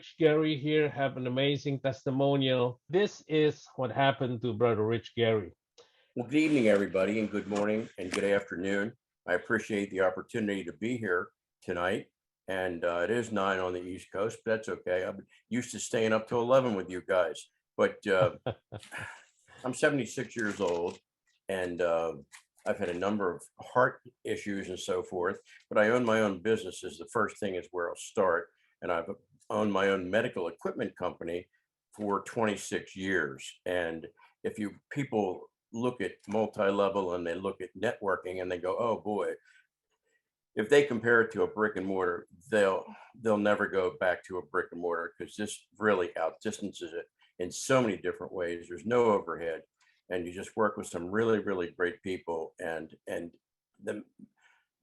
Rich Garry here have an amazing testimonial. This is what happened to Brother Rich Garry. Well, good evening, everybody, and good morning and good afternoon. I appreciate the opportunity to be here tonight. And it is 9 on the East Coast, but that's okay. I'm used to staying up till 11 with you guys. But I'm 76 years old, and I've had a number of heart issues and so forth. But I own my own business is the first thing is where I'll start. And I've owned my own medical equipment company for 26 years. And if you people look at multi-level and they look at networking and they go, oh boy, if they compare it to a brick and mortar, they'll never go back to a brick and mortar because this really outdistances it in so many different ways. There's no overhead, and you just work with some really, really great people, and the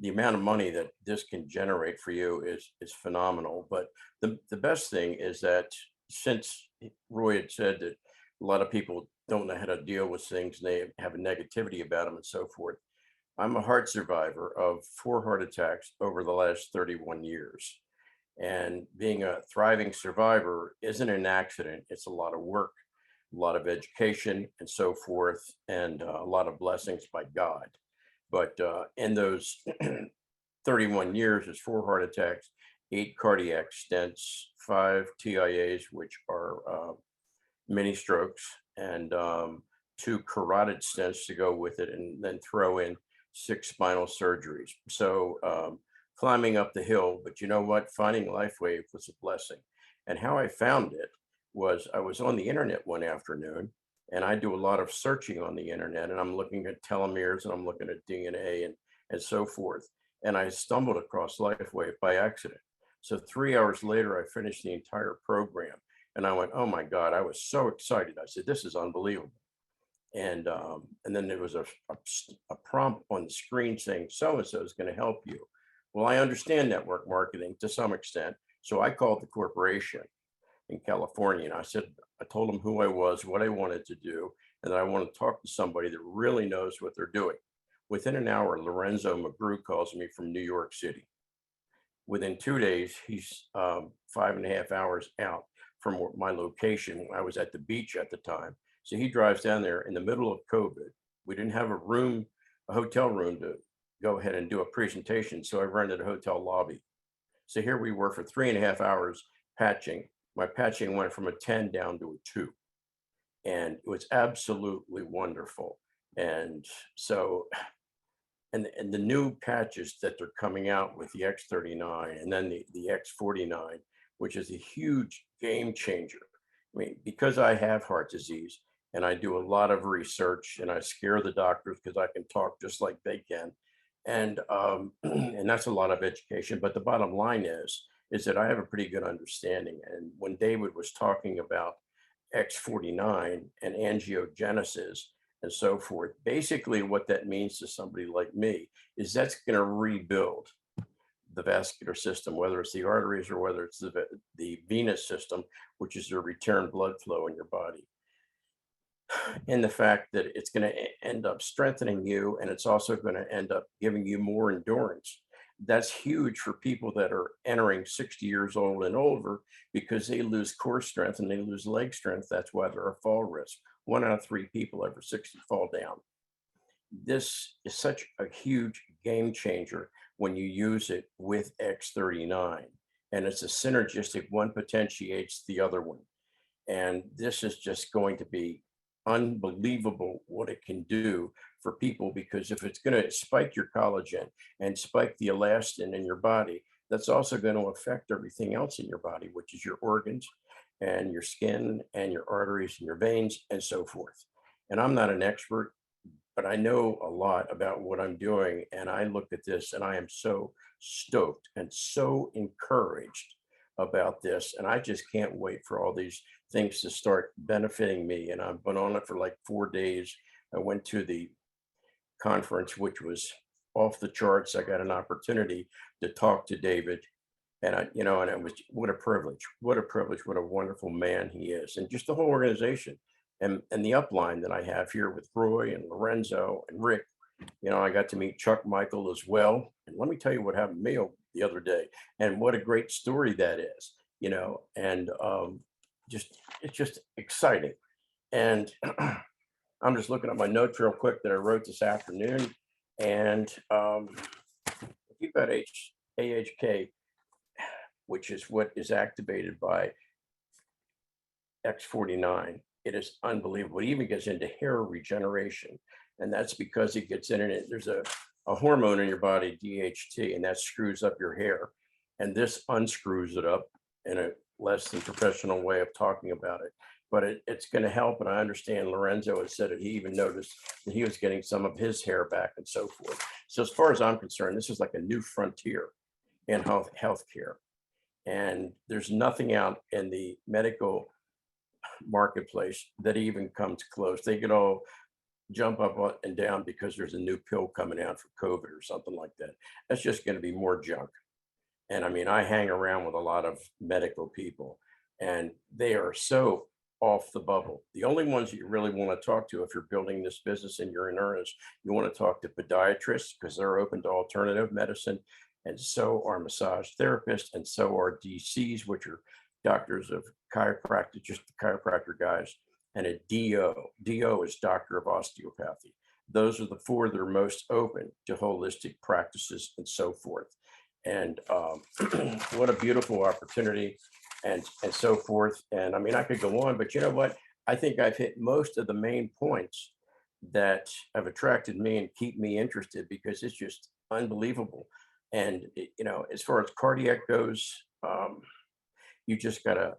the amount of money that this can generate for you is phenomenal. But the best thing is that since Roy had said that a lot of people don't know how to deal with things and they have a negativity about them and so forth. I'm a heart survivor of 4 heart attacks over the last 31 years. And being a thriving survivor isn't an accident. It's a lot of work, a lot of education, and so forth, and a lot of blessings by God. But in those 31 years, there's 4 heart attacks, 8 cardiac stents, 5 TIAs, which are mini strokes, and 2 carotid stents to go with it, and then throw in 6 spinal surgeries. So climbing up the hill, but you know what? Finding Lifewave was a blessing. And how I found it was I was on the internet one afternoon, and I do a lot of searching on the internet, and I'm looking at telomeres and I'm looking at DNA and so forth. And I stumbled across Lifewave by accident. So 3 hours later, I finished the entire program, and I went, oh my God, I was so excited. I said, this is unbelievable. And then there was a prompt on the screen saying so and so is going to help you. Well, I understand network marketing to some extent, so I called the corporation in California, and I told them who I was, what I wanted to do, and that I want to talk to somebody that really knows what they're doing. Within an hour, Lorenzo McGrew calls me from New York City. Within 2 days, he's 5.5 hours out from my location. I was at the beach at the time. So he drives down there in the middle of COVID. We didn't have a hotel room to go ahead and do a presentation. So I rented a hotel lobby. So here we were for 3.5 hours patching. My patching went from a 10 down to a 2. And it was absolutely wonderful. And so, and the new patches that they're coming out with the X39 and then the X49, which is a huge game changer. I mean, because I have heart disease and I do a lot of research and I scare the doctors because I can talk just like they can. And and that's a lot of education. But the bottom line is that I have a pretty good understanding. And when David was talking about X49 and angiogenesis and so forth, basically what that means to somebody like me is that's going to rebuild the vascular system, whether it's the arteries or whether it's the venous system, which is the return blood flow in your body. And the fact that it's going to end up strengthening you, and it's also going to end up giving you more endurance. That's huge for people that are entering 60 years old and older because they lose core strength and they lose leg strength. That's why they're a fall risk. 1 out of 3 people over 60 fall down. This is such a huge game changer when you use it with X39. And it's a synergistic, one potentiates the other one. And this is just going to be unbelievable what it can do for people, because if it's going to spike your collagen and spike the elastin in your body, that's also going to affect everything else in your body, which is your organs and your skin and your arteries and your veins and so forth. And I'm not an expert, but I know a lot about what I'm doing. And I look at this and I am so stoked and so encouraged about this. And I just can't wait for all these things to start benefiting me. And I've been on it for like 4 days. I went to the conference, which was off the charts. I got an opportunity to talk to David. And and it was what a privilege, what a wonderful man he is. And just the whole organization and the upline that I have here with Roy and Lorenzo and Rick. I got to meet Chuck Michael as well. And let me tell you what happened to me the other day and what a great story that is. and just it's just exciting. And I'm just looking at my notes real quick that I wrote this afternoon. And if you've got AHK, which is what is activated by X49, it is unbelievable. It even gets into hair regeneration. And that's because it gets in it. There's a hormone in your body, DHT, and that screws up your hair. And this unscrews it up in a less than professional way of talking about it. But it's going to help. And I understand Lorenzo has said it. He even noticed that he was getting some of his hair back and so forth. So as far as I'm concerned, this is like a new frontier in healthcare. And there's nothing out in the medical marketplace that even comes close. They could all jump up and down because there's a new pill coming out for COVID or something like that. That's just going to be more junk. And I mean, I hang around with a lot of medical people, and they are so off the bubble. The only ones you really want to talk to if you're building this business and you're in earnest, you want to talk to podiatrists because they're open to alternative medicine, and so are massage therapists, and so are DCs, which are doctors of chiropractic, just the chiropractor guys, and a DO. DO is doctor of osteopathy. Those are the four that are most open to holistic practices and so forth. And what a beautiful opportunity, and so forth. And I mean, I could go on, but you know what? I think I've hit most of the main points that have attracted me and keep me interested because it's just unbelievable. And as far as cardiac goes, you just gotta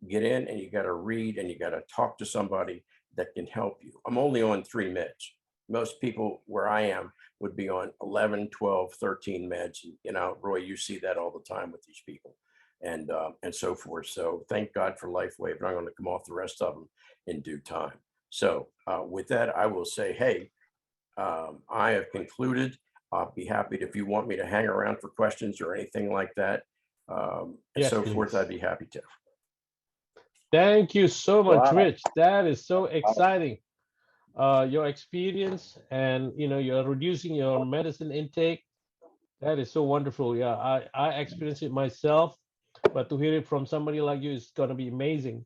get in and you gotta read and you gotta talk to somebody that can help you. I'm only on 3 meds. Most people where I am would be on 11, 12, 13 meds. Roy, you see that all the time with these people and so forth. So thank God for Lifewave. And I'm going to come off the rest of them in due time. So with that, I will say, hey, I have concluded. I'll be happy if you want me to hang around for questions or anything like that. And Yes, so forth, please. I'd be happy to. Thank you so much, Wow. Rich. That is so exciting. Your experience and you're reducing your medicine intake. That is so wonderful. Yeah, I experienced it myself, but to hear it from somebody like you is gonna be amazing.